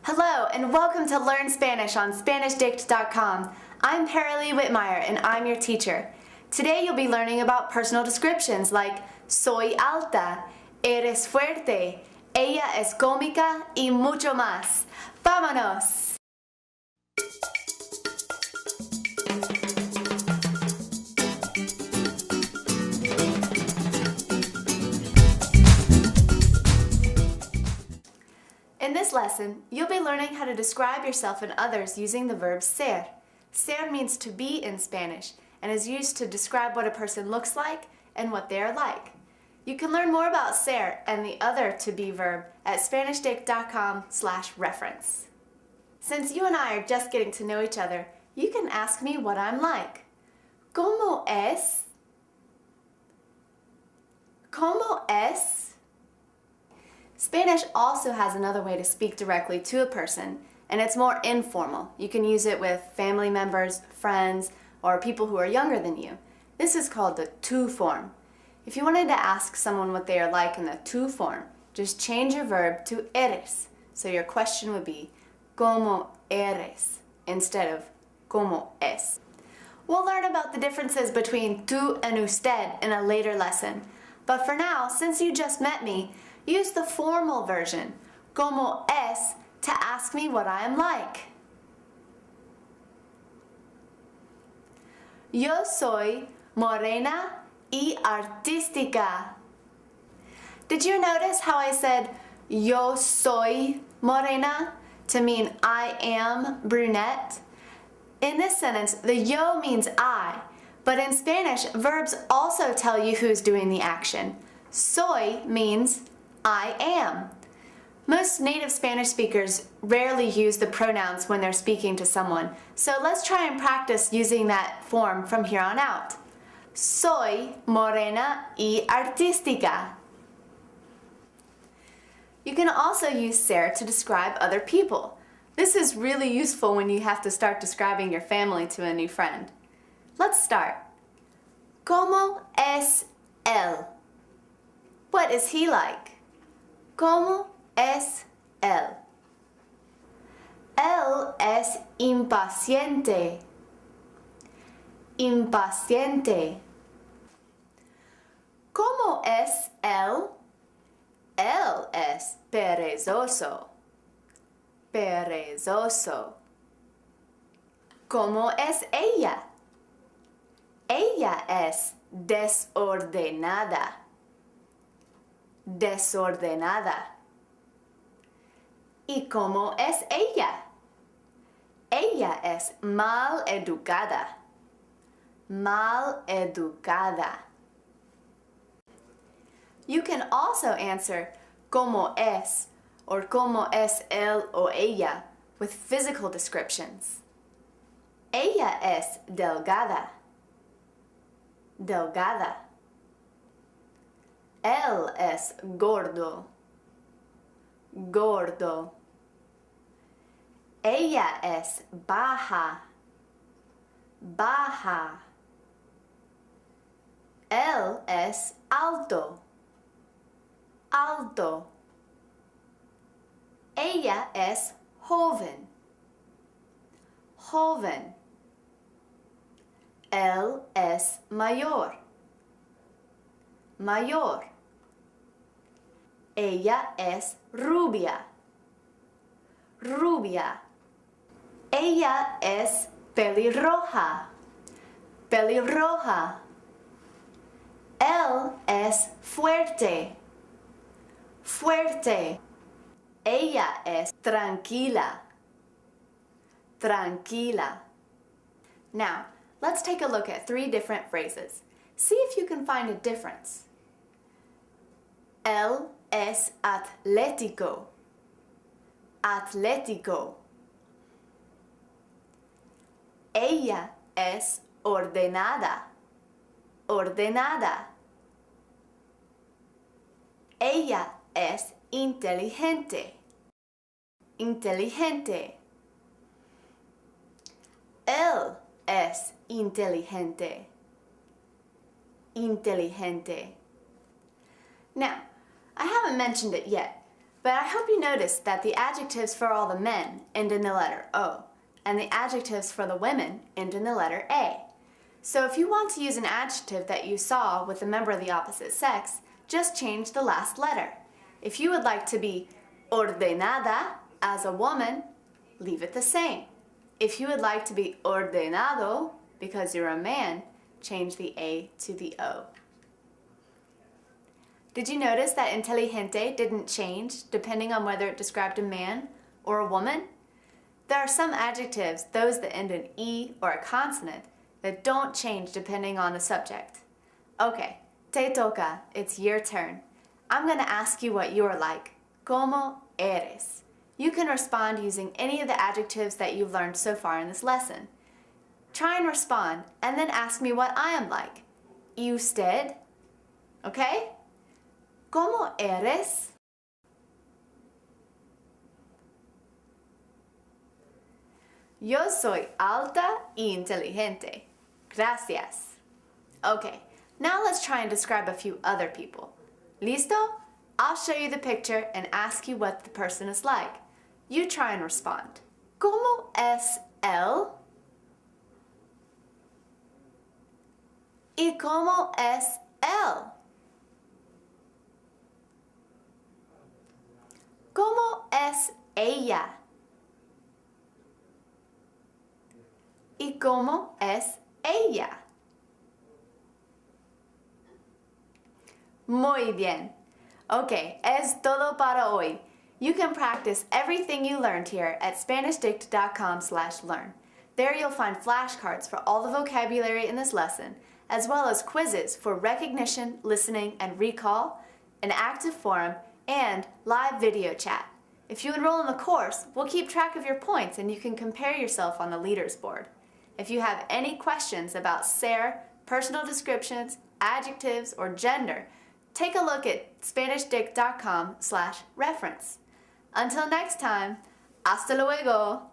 Hello and welcome to Learn Spanish on SpanishDict.com. I'm Paralee Whitmire and I'm your teacher. Today you'll be learning about personal descriptions like soy alta, eres fuerte, ella es cómica y mucho más. ¡Vámonos! In this lesson, you'll be learning how to describe yourself and others using the verb ser. Ser means to be in Spanish and is used to describe what a person looks like and what they are like. You can learn more about ser and the other to be verb at SpanishDict.com/reference. Since you and I are just getting to know each other, you can ask me what I'm like. ¿Cómo es? ¿Cómo es? Spanish also has another way to speak directly to a person, and it's more informal. You can use it with family members, friends, or people who are younger than you. This is called the tú form. If you wanted to ask someone what they are like in the tú form, just change your verb to eres. So your question would be, ¿Cómo eres? Instead of, ¿Cómo es? We'll learn about the differences between tú and usted in a later lesson. But for now, since you just met me, use the formal version, ¿Cómo es?, to ask me what I am like. Yo soy morena y artística. Did you notice how I said yo soy morena to mean I am brunette? In this sentence, the yo means I, but in Spanish, verbs also tell you who's doing the action. Soy means I am. Most native Spanish speakers rarely use the pronouns when they're speaking to someone, so let's try and practice using that form from here on out. Soy morena y artística. You can also use ser to describe other people. This is really useful when you have to start describing your family to a new friend. Let's start. ¿Cómo es él? What is he like? ¿Cómo es él? Él es impaciente. Impaciente. ¿Cómo es él? Él es perezoso. Perezoso. ¿Cómo es ella? Ella es desordenada. Desordenada. ¿Y cómo es ella? Ella es mal educada. Mal educada. You can also answer ¿cómo es? Or ¿cómo es él o ella? With physical descriptions. Ella es delgada. Delgada. Él es gordo. Gordo. Ella es baja. Baja. Él es alto. Alto. Ella es joven. Joven. Él es mayor. Mayor. Ella es rubia. Rubia. Ella es pelirroja. Pelirroja. Él es fuerte. Fuerte. Ella es tranquila. Tranquila. Now, let's take a look at 3 different phrases. See if you can find a difference. Él es atlético. Atlético. Ella es ordenada. Ordenada. Ella es inteligente. Inteligente. Él es inteligente. Inteligente. Now, I haven't mentioned it yet, But I hope you noticed that the adjectives for all the men end in the letter O, and the adjectives for the women end in the letter A. So if you want to use an adjective that you saw with a member of the opposite sex, just change the last letter. If you would like to be ordenada as a woman, leave it the same. If you would like to be ordenado because you're a man, change the A to the O. Did you notice that inteligente didn't change depending on whether it described a man or a woman? There are some adjectives, those that end in E or a consonant, that don't change depending on the subject. Okay, te toca, it's your turn. I'm going to ask you what you're like. ¿Cómo eres? You can respond using any of the adjectives that you've learned so far in this lesson. Try and respond, and then ask me what I am like. ¿Y usted? Okay? ¿Cómo eres? Yo soy alta y inteligente. Gracias. Okay, now let's try and describe a few other people. ¿Listo? I'll show you the picture and ask you what the person is like. You try and respond. ¿Cómo es él? ¿Y cómo es él? ¿Cómo es ella? ¿Y cómo es ella? Muy bien. Okay, es todo para hoy. You can practice everything you learned here at SpanishDict.com/learn. There you'll find flashcards for all the vocabulary in this lesson, as well as quizzes for recognition, listening, and recall, an active forum, and live video chat. If you enroll in the course, we'll keep track of your points and you can compare yourself on the leaders board. If you have any questions about SER, personal descriptions, adjectives, or gender, take a look at SpanishDict.com/reference. Until next time, hasta luego!